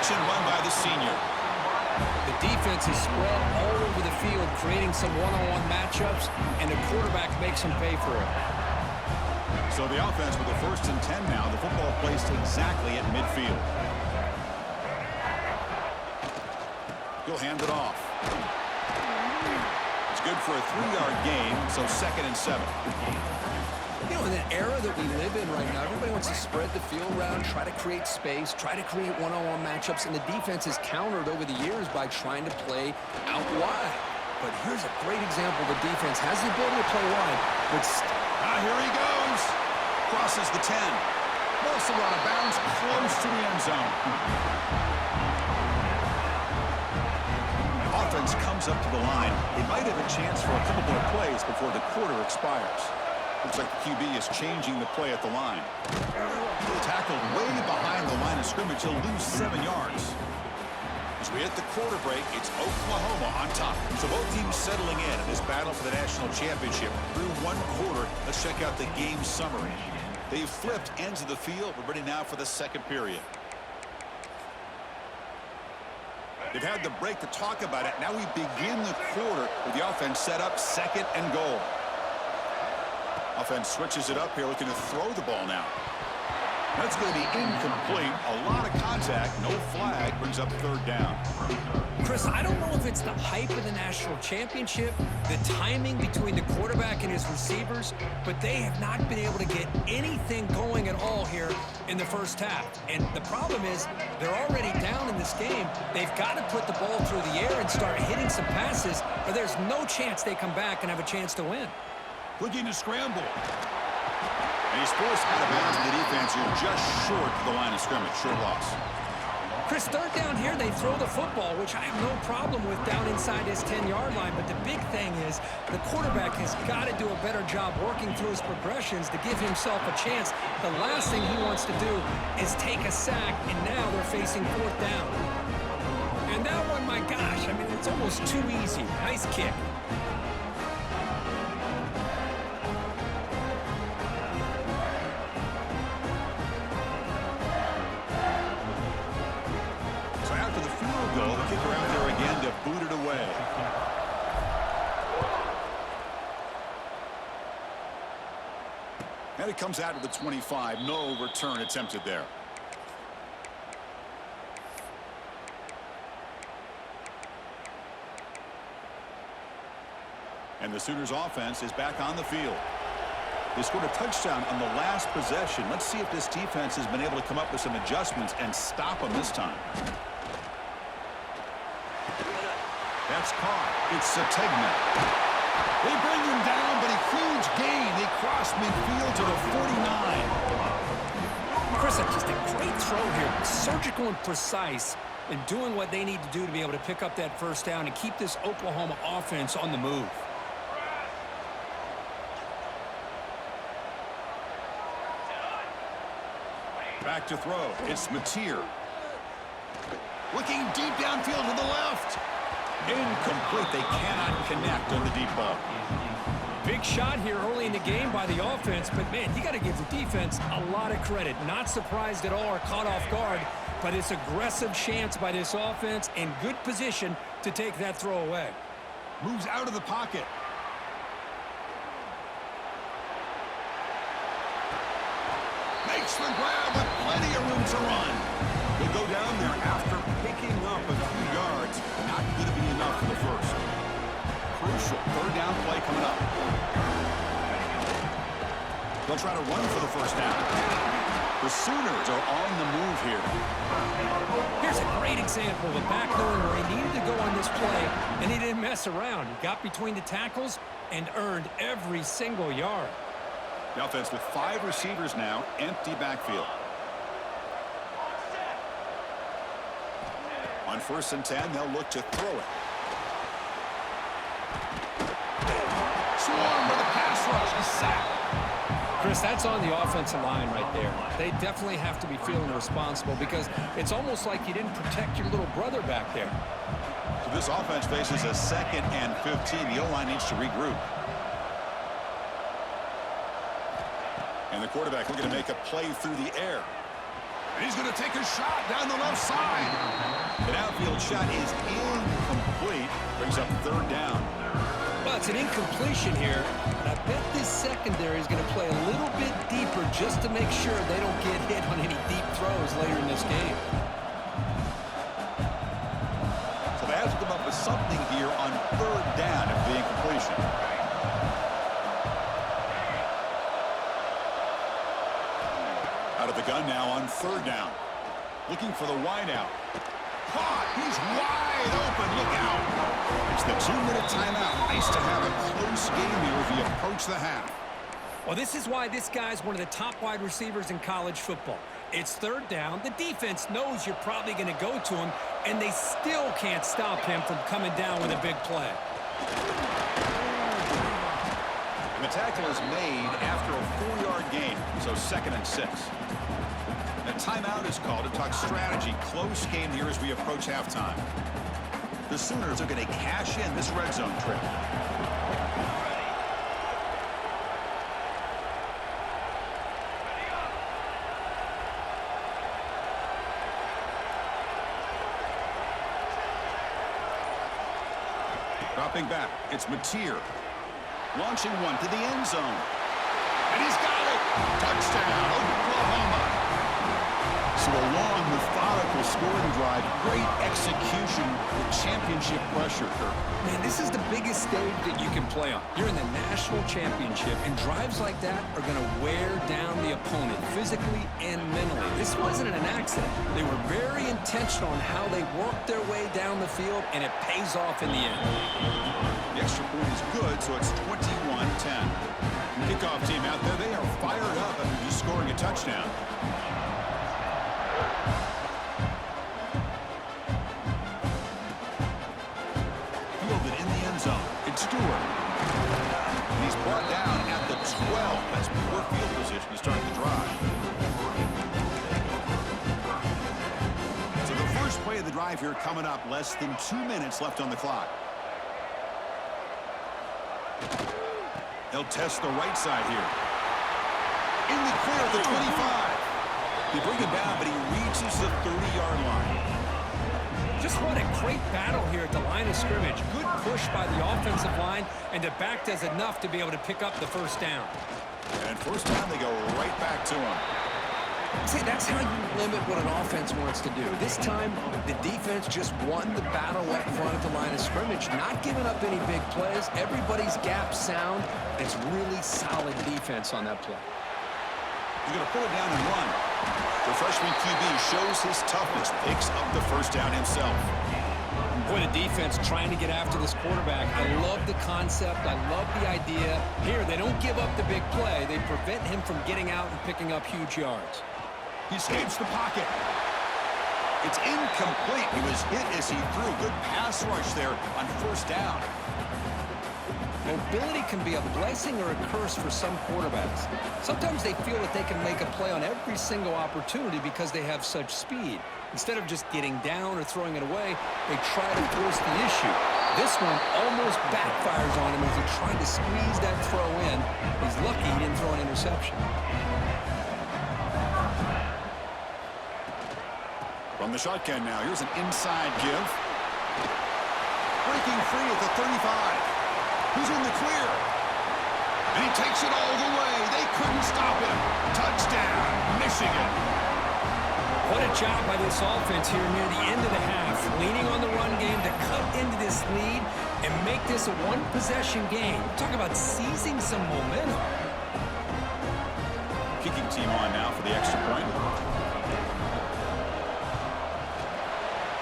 Catch and run by the senior. The defense is spread all over the field, creating some one-on-one matchups, and the quarterback makes them pay for it. So the offense with the 1st and 10 now. The football placed exactly at midfield. He'll hand it off. It's good for a 3-yard gain, so 2nd and 7. You know, in the era that we live in right now, everybody wants to spread the field around, try to create space, try to create one-on-one matchups, and the defense is countered over the years by trying to play out wide. But here's a great example. The defense has the ability to play wide, but here he goes. Crosses the 10. Also out of bounds, close to the end zone. Offense comes up to the line. They might have a chance for a couple more plays before the quarter expires. Looks like the QB is changing the play at the line. Tackled way behind the line of scrimmage. He'll lose 7 yards. As we hit the quarter break, it's Oklahoma on top. So both teams settling in this battle for the national championship. Through 1 quarter, let's check out the game summary. They've flipped ends of the field. We're ready now for the 2nd period. They've had the break to talk about it. Now we begin the quarter with the offense set up 2nd and goal. Offense switches it up here, looking to throw the ball now. That's going to be incomplete. A lot of contact. No flag. Brings up 3rd down. Chris, I don't know if it's the hype of the national championship, the timing between the quarterback and his receivers, but they have not been able to get anything going at all here in the first half. And the problem is they're already down in this game. They've got to put the ball through the air and start hitting some passes, or there's no chance they come back and have a chance to win. Looking to scramble. And he's forced out of bounds to the defense here, just short of the line of scrimmage. Short loss. Chris, 3rd down here, they throw the football, which I have no problem with down inside his 10-yard line. But the big thing is the quarterback has got to do a better job working through his progressions to give himself a chance. The last thing he wants to do is take a sack, and now they're facing 4th down. And that one, my gosh, I mean, it's almost too easy. Nice kick. The kicker out there again to boot it away. And it comes out to the 25. No return attempted there. And the Sooners offense is back on the field. They scored a touchdown on the last possession. Let's see if this defense has been able to come up with some adjustments and stop them this time. That's caught. It's Sategna. They bring him down, but a huge gain. They cross midfield to the 49. Chris, that's just a great throw here. Surgical and precise in doing what they need to do to be able to pick up that 1st down and keep this Oklahoma offense on the move. Back to throw. It's Mateer. Looking deep downfield to the left. Incomplete. They cannot connect on the deep ball. Big shot here early in the game by the offense, but, man, you got to give the defense a lot of credit. Not surprised at all or caught off guard, but it's aggressive chance by this offense and good position to take that throw away. Moves out of the pocket. Makes the grab with plenty of room to run. He'll go down there after picking up a few yards. Not going to be enough for the 1st. Crucial 3rd down play coming up. They'll try to run for the 1st down. The Sooners are on the move here. Here's a great example of a back knowing where he needed to go on this play, and he didn't mess around. He got between the tackles and earned every single yard. The offense with 5 receivers now, empty backfield. On 1st and 10, they'll look to throw it. Swarm with a pass rush, a sack. Chris, that's on the offensive line right there. They definitely have to be feeling responsible because it's almost like you didn't protect your little brother back there. So this offense faces a 2nd and 15. The O-line needs to regroup. And the quarterback looking to make a play through the air. And he's going to take a shot down the left side. The outfield shot is incomplete. Brings up third down. Well, it's an incompletion here, but I bet this secondary is going to play a little bit deeper just to make sure they don't get hit on any deep throws later in this game. So they have to come up with something here on third down of the incompletion. Out of the gun now on third down. Looking for the wideout. Caught. He's wide open. Look out. It's the 2-minute timeout. Nice to have a close game here as we approach the half. Well, this is why this guy's one of the top wide receivers in college football. It's third down. The defense knows you're probably going to go to him, and they still can't stop him from coming down with a big play. And the tackle is made after a 4-yard gain, so 2nd and 6. A timeout is called to talk strategy. Close game here as we approach halftime. The Sooners are going to cash in this red zone trip. Dropping back, it's Mateer. Launching one to the end zone. And he's got it! Touchdown, Oklahoma! So a long, methodical scoring drive, great execution with championship pressure. Man, this is the biggest stage that you can play on. You're in the national championship, and drives like that are going to wear down the opponent physically and mentally. This wasn't an accident. They were very intentional on how they worked their way down the field, and it pays off in the end. The extra point is good, so it's 21-10. Kickoff team out there, they are fired up after just scoring a touchdown. Fielded in the end zone. It's Stewart. And he's brought down at the 12. That's poor field position to start the drive. So the first play of the drive here coming up. Less than 2 minutes left on the clock. They'll test the right side here. In the clear at the 25. They bring him down, but he reaches the 30-yard line. Just what a great battle here at the line of scrimmage. Good push by the offensive line, and the back does enough to be able to pick up the first down. And first down, they go right back to him. See, that's how you limit what an offense wants to do. This time, the defense just won the battle up front at the line of scrimmage, not giving up any big plays. Everybody's gap sound. It's really solid defense on that play. He's going to pull it down and run. The freshman QB shows his toughness, picks up the first down himself. Boy, the defense trying to get after this quarterback. I love the concept. I love the idea. Here, they don't give up the big play. They prevent him from getting out and picking up huge yards. He escapes the pocket. It's incomplete. He was hit as he threw. Good pass rush there on first down. Mobility can be a blessing or a curse for some quarterbacks. Sometimes they feel that they can make a play on every single opportunity because they have such speed. Instead of just getting down or throwing it away, they try to force the issue. This one almost backfires on him as he tried to squeeze that throw in. He's lucky he didn't throw an interception. From the shotgun now, here's an inside give. Breaking free at the 35. He's in the clear. And he takes it all the way. They couldn't stop him. Touchdown, Michigan. What a job by this offense here near the end of the half. Leaning on the run game to cut into this lead and make this a one-possession game. Talk about seizing some momentum. Kicking team on now for the extra point.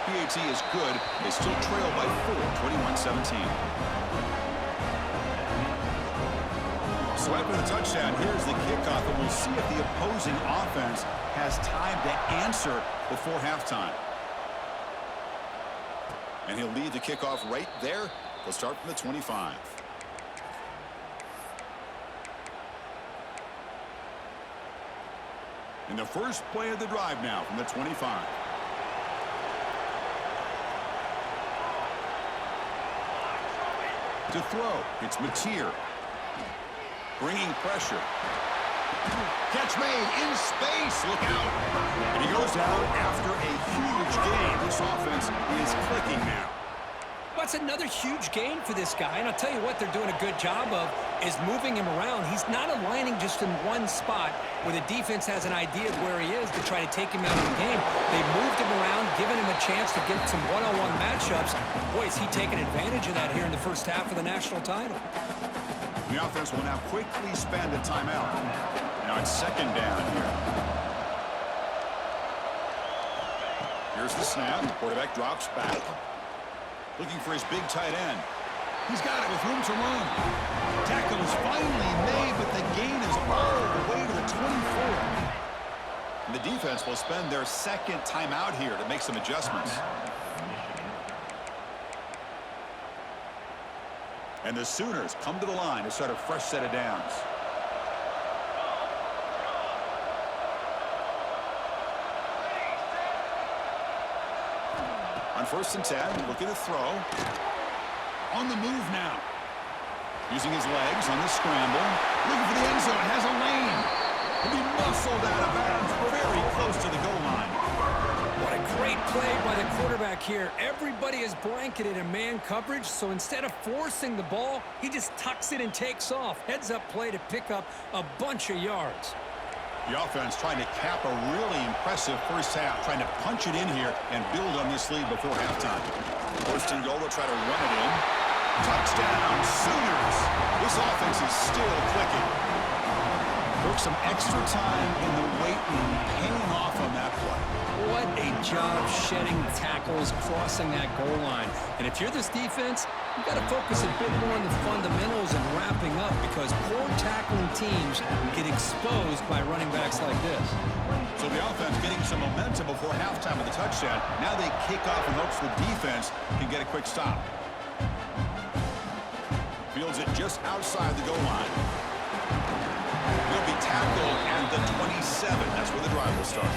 PAT is good. They still trail by 4, 21-17. So after the touchdown, here's the kickoff, and we'll see if the opposing offense has time to answer before halftime. And he'll lead the kickoff right there. They'll start from the 25. In the first play of the drive now from the 25. To throw, it's Mateer. Bringing pressure. Catch made in space. Look out. And he goes down after a huge gain. This offense is clicking now. That's another huge gain for this guy, and I'll tell you what they're doing a good job of is moving him around. He's not aligning just in one spot where the defense has an idea of where he is to try to take him out of the game. They've moved him around, given him a chance to get some one-on-one matchups. Boy, is he taking advantage of that here in the first half of the national title. The offense will now quickly spend a timeout. Now it's second down here. Here's the snap. Quarterback drops back. Looking for his big tight end. He's got it with room to run. Tackle is finally made, but the gain is all the way to the 24. And the defense will spend their second timeout here to make some adjustments. And the Sooners come to the line to start a fresh set of downs. On 1st and 10, looking to throw. On the move now. Using his legs on the scramble. Looking for the end zone. Has a lane. He'll be muscled out of bounds very close to the goal line. What a great play by the quarterback here. Everybody is blanketed in man coverage, so instead of forcing the ball, he just tucks it and takes off. Heads-up play to pick up a bunch of yards. The offense trying to cap a really impressive first half, trying to punch it in here and build on this lead before halftime. 1st and goal, they'll try to run it in. Touchdown, Sooners! This offense is still clicking. Took some extra time in the weight room, paying off on that play. What a job shedding tackles, crossing that goal line. And if you're this defense, you've got to focus a bit more on the fundamentals and wrapping up, because poor tackling teams get exposed by running backs like this. So the offense getting some momentum before halftime with the touchdown. Now they kick off in hopes the defense can get a quick stop. Fields it just outside the goal line. He'll be tackled at the 27. That's where the drive will start.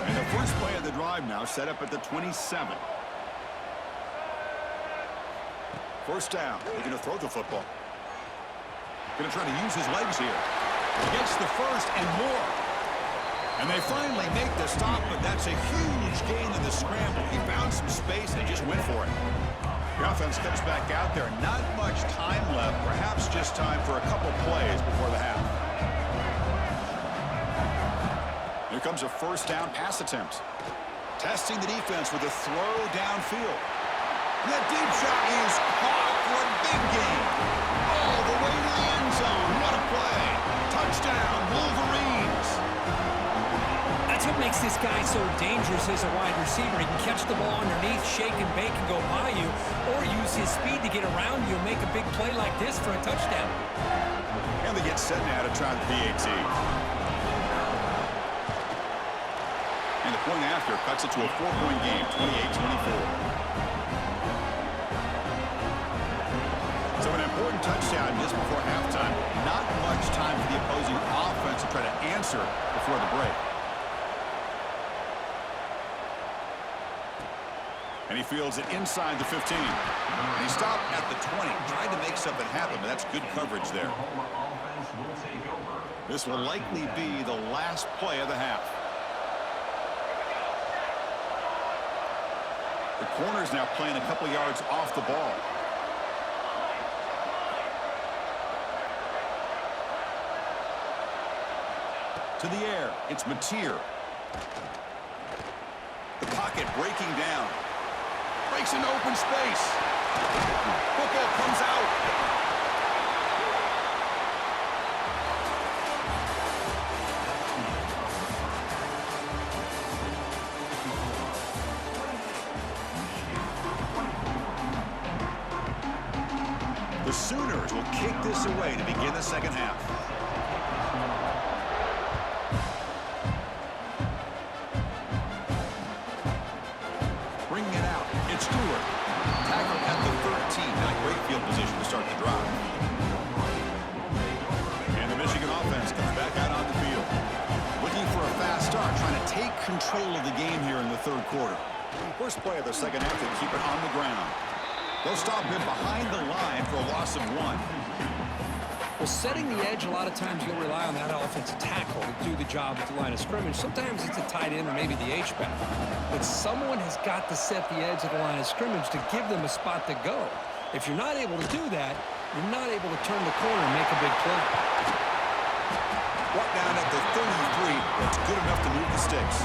And the first play of the drive now set up at the 27. 1st down. Looking to throw the football. Going to try to use his legs here. Gets the first and more. And they finally make the stop, but that's a huge gain in the scramble. He found some space and just went for it. The offense comes back out there. Not much time left. Perhaps just time for a couple plays before the half. Here comes a 1st down pass attempt. Testing the defense with a throw downfield. And that deep shot is caught for a big gain. All the way to the end zone. What a play. Touchdown, Wolverines. That's what makes this guy so dangerous as a wide receiver. He can catch the ball underneath, shake and bake and go by you, or use his speed to get around you and make a big play like this for a touchdown. And they get set now to try the PAT. And the point after cuts it to a 4-point game, 28-24. So an important touchdown just before halftime. Not much time for the opposing offense to try to answer before the break. And he fields it inside the 15. And he stopped at the 20, trying to make something happen, but that's good coverage there. This will likely be the last play of the half. The corner's now playing a couple yards off the ball. To the air, it's Mateer. The pocket breaking down. Breaks into open space. Football comes out. The Sooners will kick this away to begin the second half. Bringing it out. It's Stewart. Tackled at the 13. Not great field position to start the drive. And the Michigan offense comes back out on the field. Looking for a fast start, trying to take control of the game here in the third quarter. First play of the second half, they keep it on the ground. They'll stop him behind the line for a loss of 1. Well, setting the edge, a lot of times you'll rely on that offensive tackle to do the job at the line of scrimmage. Sometimes it's a tight end or maybe the H-back. But someone has got to set the edge of the line of scrimmage to give them a spot to go. If you're not able to do that, you're not able to turn the corner and make a big play. Brought down at the 33. That's good enough to move the sticks.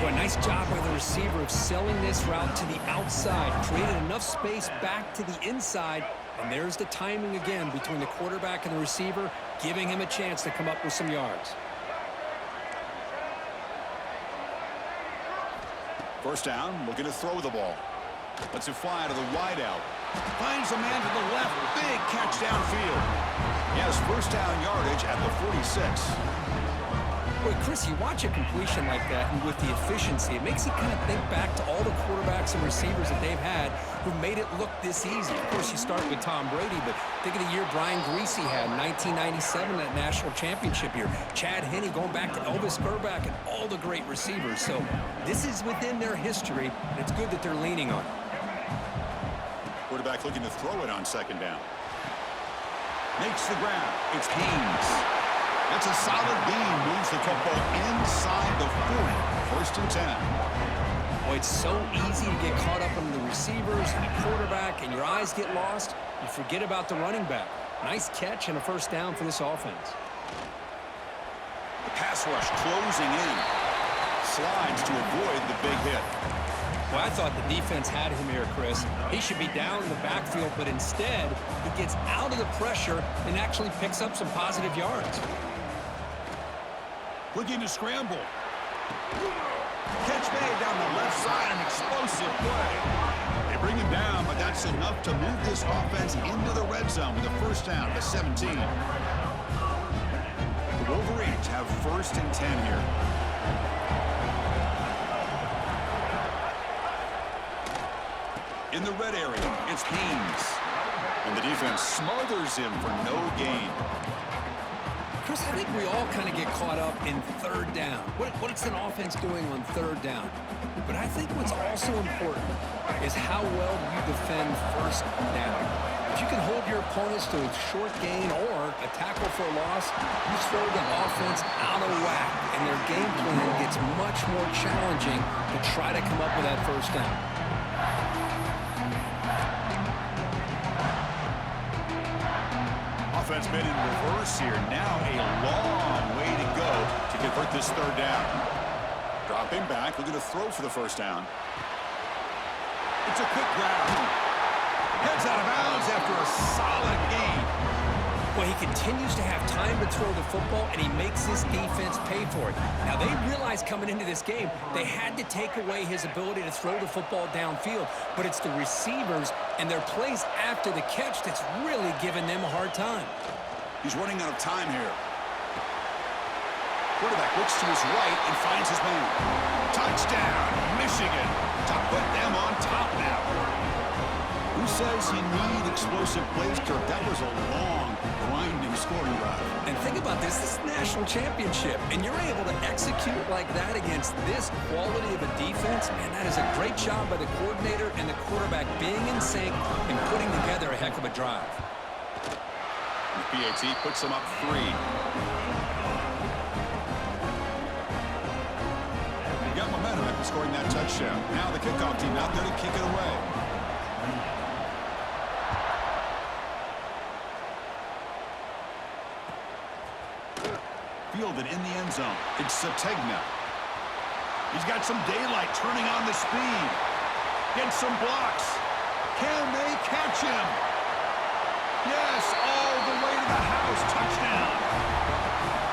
Boy, nice job by the receiver of selling this route to the outside. Created enough space back to the inside. And there's the timing again between the quarterback and the receiver, giving him a chance to come up with some yards. First down, looking to throw the ball. Lets it fly to the wide out. Finds a man to the left. Big catch downfield. He has first down yardage at the 46. Boy, Chris, you watch a completion like that, and with the efficiency, it makes you kind of think back to all the quarterbacks and receivers that they've had who made it look this easy. Of course, you start with Tom Brady, but think of the year Brian Griese had in 1997, that national championship year. Chad Henne going back to Elvis Grbac and all the great receivers. So this is within their history, and it's good that they're leaning on it. Quarterback looking to throw it on second down. Makes the grab. It's Haynes. That's a solid gain. Moves the football inside the 40. First and 10. Boy, it's so easy to get caught up on the receivers and the quarterback, and your eyes get lost. You forget about the running back. Nice catch and a first down for this offense. The pass rush closing in. Slides to avoid the big hit. Well, I thought the defense had him here, Chris. He should be down in the backfield, but instead, he gets out of the pressure and actually picks up some positive yards. Looking to scramble. Catch made down the left side, an explosive play. They bring him down, but that's enough to move this offense into the red zone with a first down to 17. The Wolverines have first and 10 here. In the red area, it's Haynes. And the defense smothers him for no gain. Chris, I think we all kind of get caught up in third down. What's an offense doing on third down? But I think what's also important is how well you defend first down. If you can hold your opponents to a short gain or a tackle for a loss, you throw the offense out of whack, and their game plan gets much more challenging to try to come up with that first down. Offense made in reverse here. Now a long way to go to convert this third down. Dropping back, looking to throw for the first down. It's a quick grab. Heads out of bounds after a solid gain. Well, he continues to have time to throw the football, and he makes his defense pay for it. Now, they realized coming into this game they had to take away his ability to throw the football downfield, but it's the receivers and their plays after the catch that's really giving them a hard time. He's running out of time here. Quarterback looks to his right and finds his man. Touchdown, Michigan, to put them on top now. Who says you need explosive plays, Kirk? That was a long, grinding scoring drive. And think about this is the national championship, and you're able to execute like that against this quality of a defense. Man, that is a great job by the coordinator and the quarterback being in sync and putting together a heck of a drive. PAT puts them up 3. He got momentum after scoring that touchdown. Now the kickoff team out there to kick it away. Fielded in the end zone. It's Sategna. He's got some daylight turning on the speed. Gets some blocks. Can they catch him? Yes, all the way to the house. Touchdown.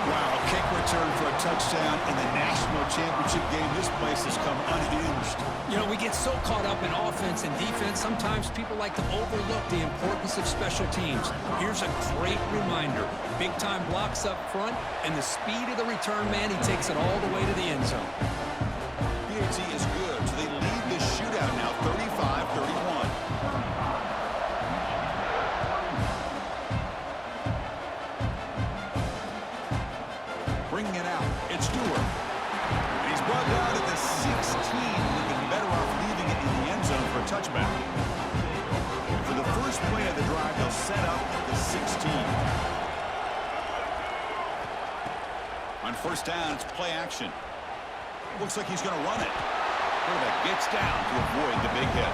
Wow, kick return for a touchdown in the national championship game. This place has come unhinged. You know, we get so caught up in offense and defense, sometimes people like to overlook the importance of special teams. Here's a great reminder. Big-time blocks up front, and the speed of the return man, he takes it all the way to the end zone. PAT is good, so they lead this shootout now 35-31. Bringing it out, it's Stewart. And he's brought down at the 16. Would have been better off leaving it in the end zone for a touchback. First play of the drive, they'll set up at the 16. On first down, it's play action. Looks like he's going to run it. Quarterback gets down to avoid the big hit.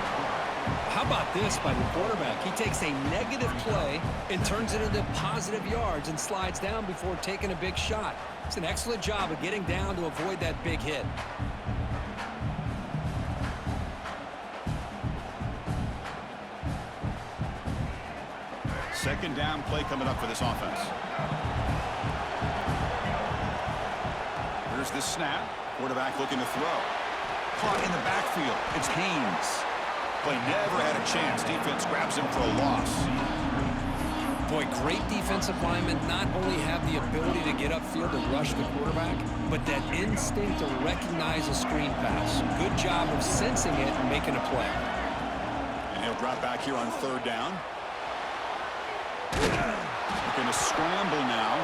How about this by the quarterback? He takes a negative play and turns it into positive yards and slides down before taking a big shot. It's an excellent job of getting down to avoid that big hit. Second down play coming up for this offense. Here's the snap. Quarterback looking to throw. Caught in the backfield. It's Haynes. Play never had a chance. Defense grabs him for a loss. Boy, great defensive linemen not only have the ability to get upfield and rush the quarterback, but that instinct to recognize a screen pass. Good job of sensing it and making a play. And he'll drop back here on third down. Looking to scramble now.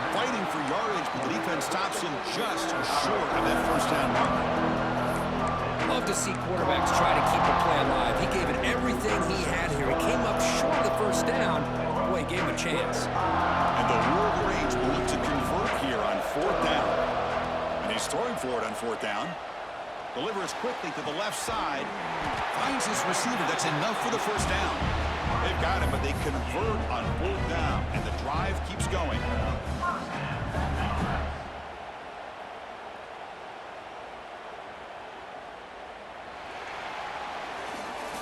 Fighting for yardage, but the defense stops him just short of that first down marker. Love to see quarterbacks try to keep the play alive. He gave it everything he had here. He came up short of the first down. Boy, he gave him a chance. And the Wolverines will look to convert here on fourth down. And he's throwing for it on fourth down. Delivers quickly to the left side. Finds his receiver. That's enough for the first down. They've got him, but they convert on fourth down. And the drive keeps going.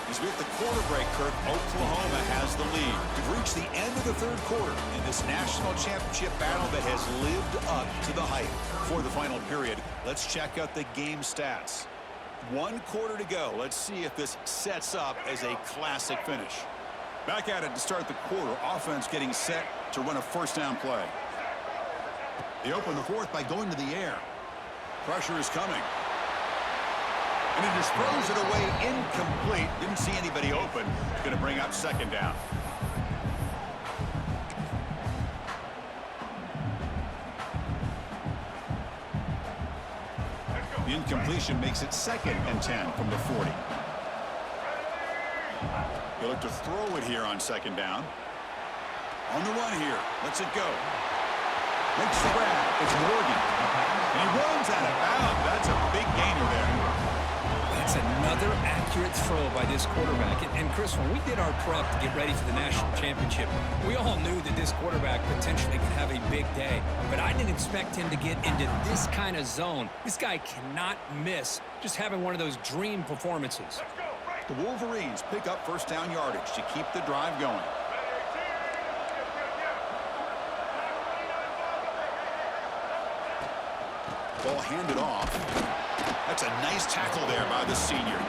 As we hit the quarter break, Kirk, Oklahoma has the lead. We've reached the end of the third quarter in this national championship battle that has lived up to the hype. For the final period, let's check out the game stats. 1 quarter to go. Let's see if this sets up as a classic finish. Back at it to start the quarter. Offense getting set to run a first down play. They open the fourth by going to the air. Pressure is coming. And he just throws it away incomplete. Didn't see anybody open. It's going to bring up second down. The incompletion makes it 2nd and 10 from the 40. He'll look to throw it here on second down. On the run here. Lets it go. Makes the grab. It's Morgan. And he runs out of bounds. That's a big gainer there. That's another accurate throw by this quarterback. And Chris, when we did our prep to get ready for the national championship, we all knew that this quarterback potentially could have a big day. But I didn't expect him to get into this kind of zone. This guy cannot miss just having one of those dream performances. The Wolverines pick up first down yardage to keep the drive going. Ball handed off. That's a nice tackle there by the senior.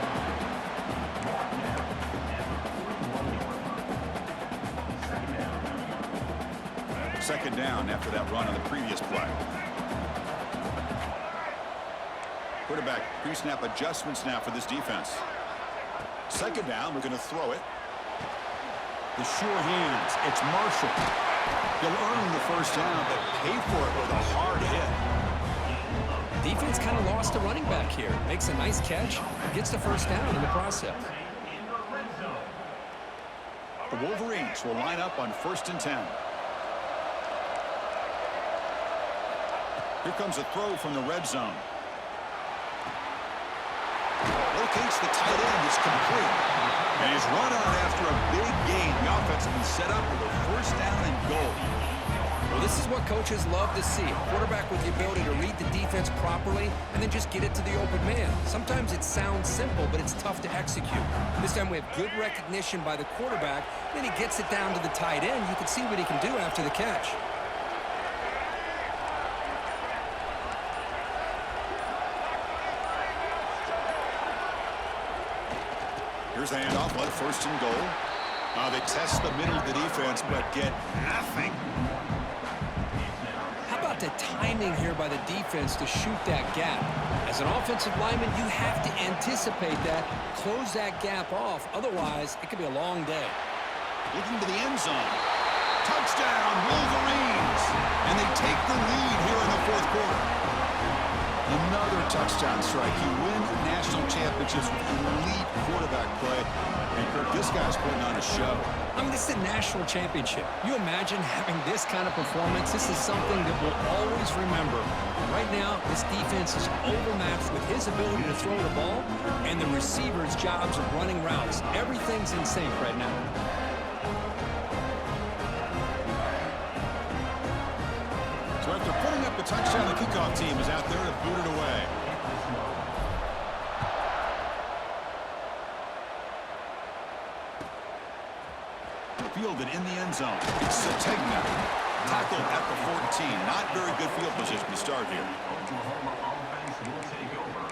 Second down after that run on the previous play. Quarterback pre-snap adjustments now for this defense. Second down, we're going to throw it. The sure hands. It's Marshall. He'll earn the first down, but pay for it with a hard hit. Defense kind of lost a running back here. Makes a nice catch, gets the first down in the process. The Wolverines will line up on 1st and 10. Here comes a throw from the red zone. Locates the tight end. It's complete. And he's run out after a big gain. The offense will be set up with a first down and goal. Well, this is what coaches love to see. A quarterback with the ability to read the defense properly and then just get it to the open man. Sometimes it sounds simple, but it's tough to execute. This time we have good recognition by the quarterback. Then he gets it down to the tight end. You can see what he can do after the catch. Here's the handoff on 1st and goal. They test the middle of the defense, but get nothing. How about the timing here by the defense to shoot that gap? As an offensive lineman, you have to anticipate that, close that gap off. Otherwise, it could be a long day. Looking to the end zone. Touchdown, Wolverines! And they take the lead here in the 4th quarter. Another touchdown strike. You win national championships with elite quarterback play. And Kirk, this guy's putting on a show. I mean, this is a national championship. You imagine having this kind of performance? This is something that we'll always remember. Right now, this defense is overmatched with his ability to throw the ball and the receivers' jobs of running routes. Everything's in sync right now. So after putting up the touchdown, the kickoff team is out there to boot it away. Fielded in the end zone. It's Sategna. Tackled at the 14. Not very good field position to start here. Oklahoma offense will take over.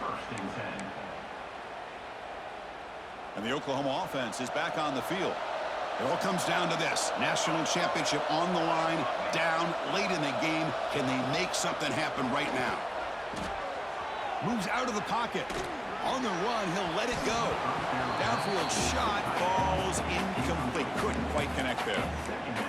1st and 10. And the Oklahoma offense is back on the field. It all comes down to this. National championship on the line, down late in the game. Can they make something happen right now? Moves out of the pocket. On the run, he'll let it go. Downfield shot falls incomplete. Couldn't quite connect there.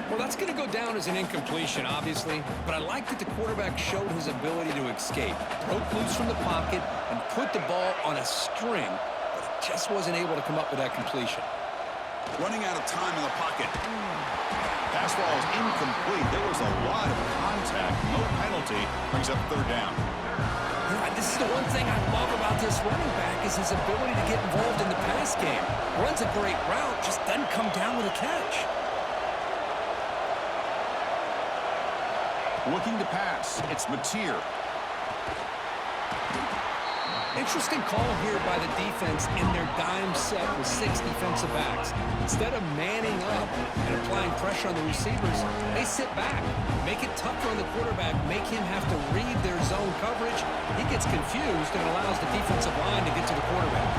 Well, that's going to go down as an incompletion, obviously. But I like that the quarterback showed his ability to escape. Broke loose from the pocket and put the ball on a string. But he just wasn't able to come up with that completion. Running out of time in the pocket. Pass ball is incomplete. There was a lot of contact. No penalty. Brings up 3rd down. This is the one thing I love about this running back is his ability to get involved in the pass game. Runs a great route, just doesn't come down with a catch. Looking to pass. It's Mateer. Interesting call here by the defense in their dime set with 6 defensive backs. Instead of manning up and applying pressure on the receivers, they sit back, make it tougher on the quarterback, make him have to read their zone coverage. He gets confused and allows the defensive line to get to the quarterback.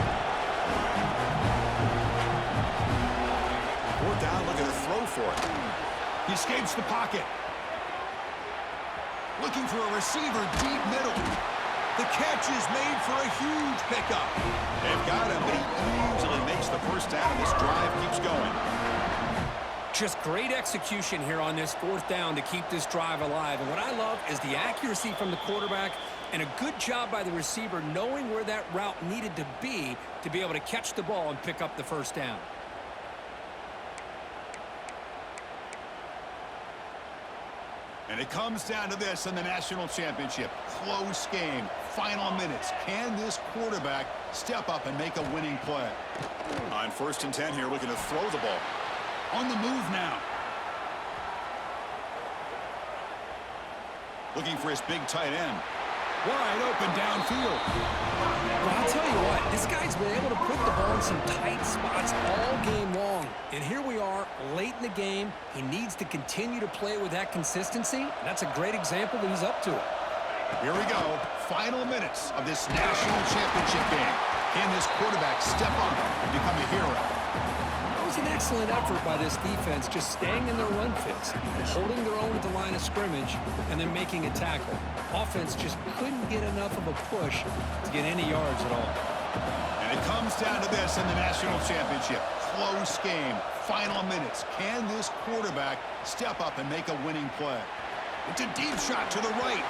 4th down, looking to throw for it. He escapes the pocket. Looking for a receiver deep middle. The catch is made for a huge pickup. They've got him, but he easily makes the 1st down, and this drive keeps going. Just great execution here on this 4th down to keep this drive alive. And what I love is the accuracy from the quarterback and a good job by the receiver knowing where that route needed to be able to catch the ball and pick up the 1st down. And it comes down to this in the national championship. Close game. Final minutes. Can this quarterback step up and make a winning play? On 1st and 10 here, looking to throw the ball. On the move now. Looking for his big tight end. Wide open downfield. Well, I'll tell you what, this guy's been able to put the ball in some tight spots all game long. And here we are, late in the game. He needs to continue to play with that consistency. And that's a great example that he's up to it. Here we go. Final minutes of this national championship game. Can this quarterback step up and become a hero? That was an excellent effort by this defense, just staying in their run fits, holding their own at the line of scrimmage, and then making a tackle. Offense just couldn't get enough of a push to get any yards at all. And it comes down to this in the national championship. Close game. Final minutes. Can this quarterback step up and make a winning play? It's a deep shot to the right.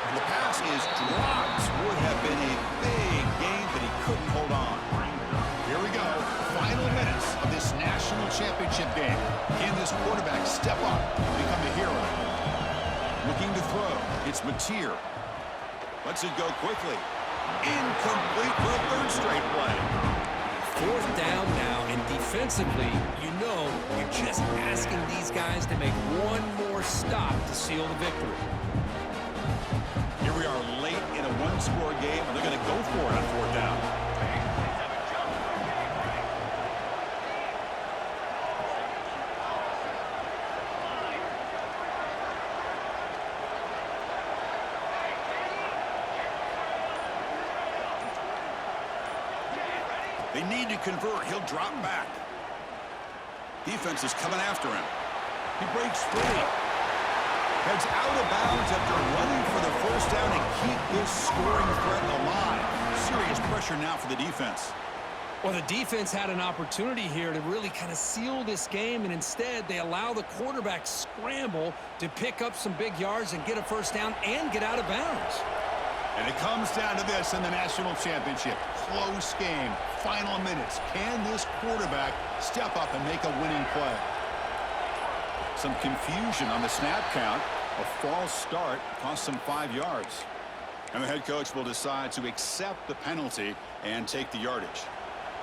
And the pass is dropped. Would have been a big game, but he couldn't hold on. Here we go. Final minutes of this national championship game. Can this quarterback step up and become a hero? Looking to throw. It's Mateer. Lets it go quickly. Incomplete for a 3rd straight play. 4th down now, and defensively, you know you're just asking these guys to make one more stop to seal the victory. Here we are late in a 1-score game, and they're going to go for it on 4th down. They need to convert. He'll drop back. Defense is coming after him. He breaks free. Heads out of bounds after running for the 1st down and keep this scoring threat alive. Serious pressure now for the defense. Well, the defense had an opportunity here to really kind of seal this game, and instead they allow the quarterback scramble to pick up some big yards and get a 1st down and get out of bounds. And it comes down to this in the national championship. Close game. Final minutes. Can this quarterback step up and make a winning play? Some confusion on the snap count. A false start cost them 5 yards. And the head coach will decide to accept the penalty and take the yardage.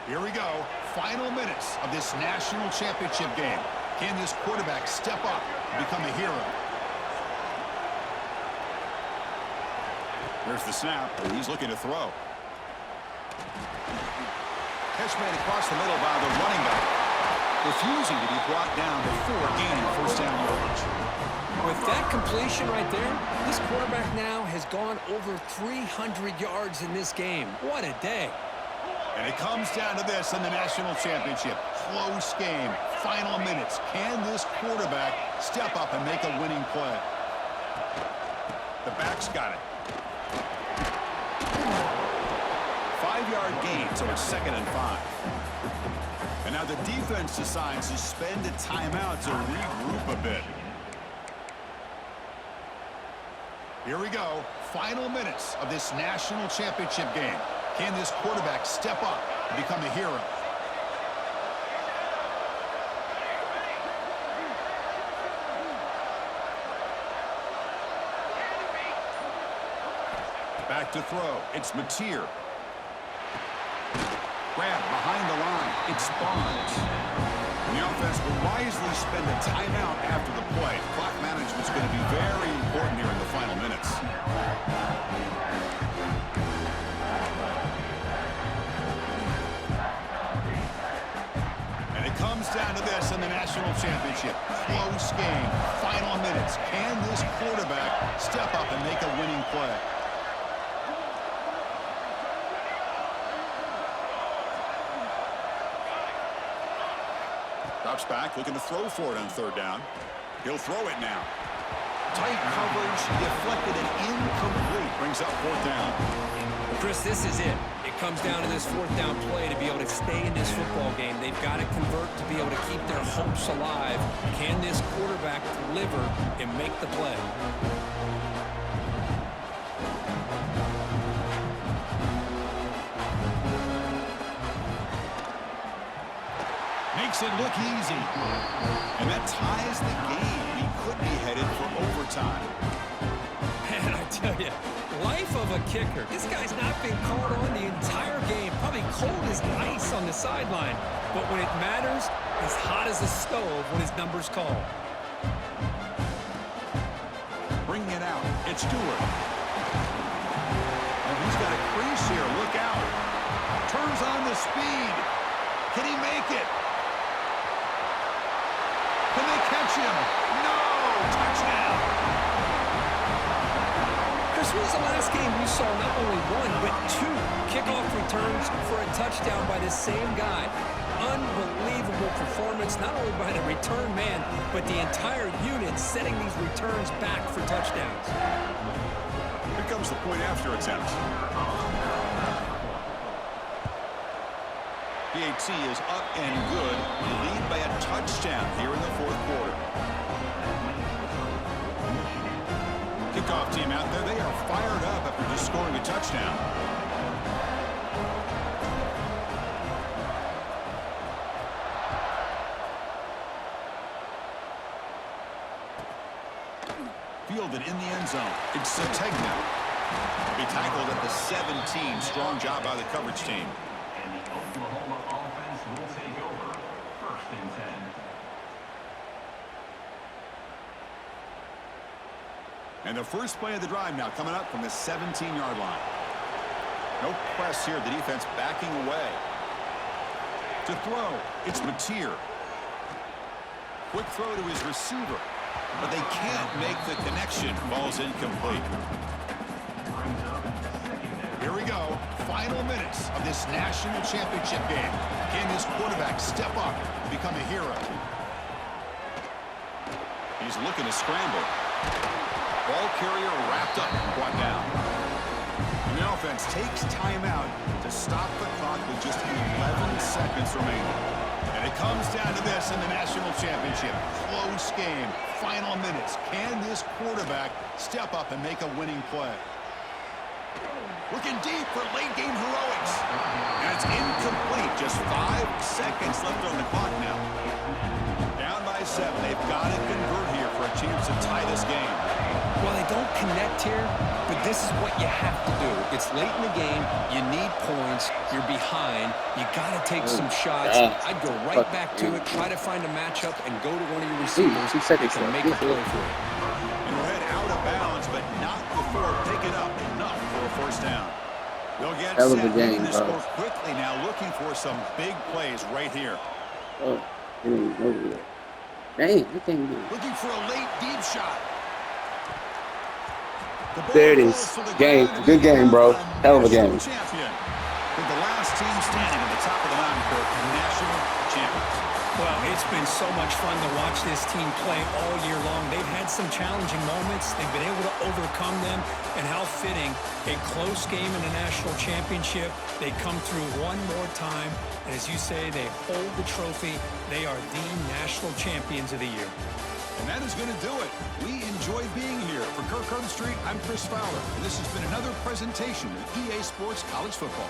Here we go. Final minutes of this national championship game. Can this quarterback step up and become a hero? Here's the snap. He's looking to throw. Catch made across the middle by the running back, refusing to be brought down before gaining first down yardage. With that completion right there, this quarterback now has gone over 300 yards in this game. What a day. And it comes down to this in the national championship. Close game. Final minutes. Can this quarterback step up and make a winning play? The back's got it. 5-yard gain, so it's 2nd and 5. And now the defense decides to spend a timeout to regroup a bit. Here we go. Final minutes of this national championship game. Can this quarterback step up and become a hero? Back to throw. It's Mateer. Grab behind the line. It's Barnes. And the offense will wisely spend a timeout after the play. Clock management is going to be very important here in the final minutes. And it comes down to this in the national championship. Close game. Final minutes. Can this quarterback step up and make a winning play? Drops back, looking to throw for it on 3rd down. He'll throw it now. Tight coverage, deflected and incomplete. Brings up 4th down. Well, Chris, this is it. It comes down to this 4th down play to be able to stay in this football game. They've got to convert to be able to keep their hopes alive. Can this quarterback deliver and make the play? Makes it look easy. And that ties the game. He could be headed for overtime. Man, I tell you, life of a kicker. This guy's not been called on the entire game. Probably cold as ice on the sideline. But when it matters, as hot as a stove when his number's called. Bringing it out. It's Stewart. And he's got a crease here. Look out. Turns on the speed. Can he make it? Can they catch him? No! Touchdown! Chris, when was the last game you saw not only 1, but 2 kickoff returns for a touchdown by this same guy? Unbelievable performance, not only by the return man, but the entire unit setting these returns back for touchdowns. Here comes the point after attempt. PAT is up and good. They lead by a touchdown here in the 4th quarter. Kickoff team out there. They are fired up after just scoring a touchdown. Fielded in the end zone. It's Sategna. Be tackled at the 17. Strong job by the coverage team. And the Oklahoma offense will take over 1st and 10. And the first play of the drive now coming up from the 17-yard line. No press here. The defense backing away. To throw, it's Mateer. Quick throw to his receiver. But they can't make the connection. Ball's incomplete. Here we go. Final minutes of this national championship game. Can this quarterback step up and become a hero? He's looking to scramble. Ball carrier wrapped up and brought down. And the offense takes timeout to stop the clock with just 11 seconds remaining. And it comes down to this in the national championship. Close game. Final minutes. Can this quarterback step up and make a winning play? Looking deep for late-game heroics. And it's incomplete. Just 5 seconds left on the clock now. Down by 7. They've got to convert here for a chance to tie this game. Well, they don't connect here, but this is what you have to do. It's late in the game. You need points. You're behind. You got to take some shots. I'd go right back to it, try to find a matchup, and go to one of your receivers that can make a play for you. And we'll head out of bounds, but not before picking up enough for a first down. They'll get Hell of set a game, to bro. score quickly now, looking for some big plays right here. Oh, it ain't over yet. Dang, I can't do it. Looking for a late deep shot. The ball There it falls is. to the Game. ground, Good game, bro. and Hell of a national game. Champion. With the last team standing at the top of the mountain court, national champions. Well, it's been so much fun to watch this team play all year long. They've had some challenging moments. They've been able to overcome them. And how fitting, a close game in the national championship. They come through one more time. And as you say, they hold the trophy. They are the national champions of the year. And that is going to do it. We enjoy being here. For Kirk Herbstreit, I'm Chris Fowler. And this has been another presentation of EA Sports College Football.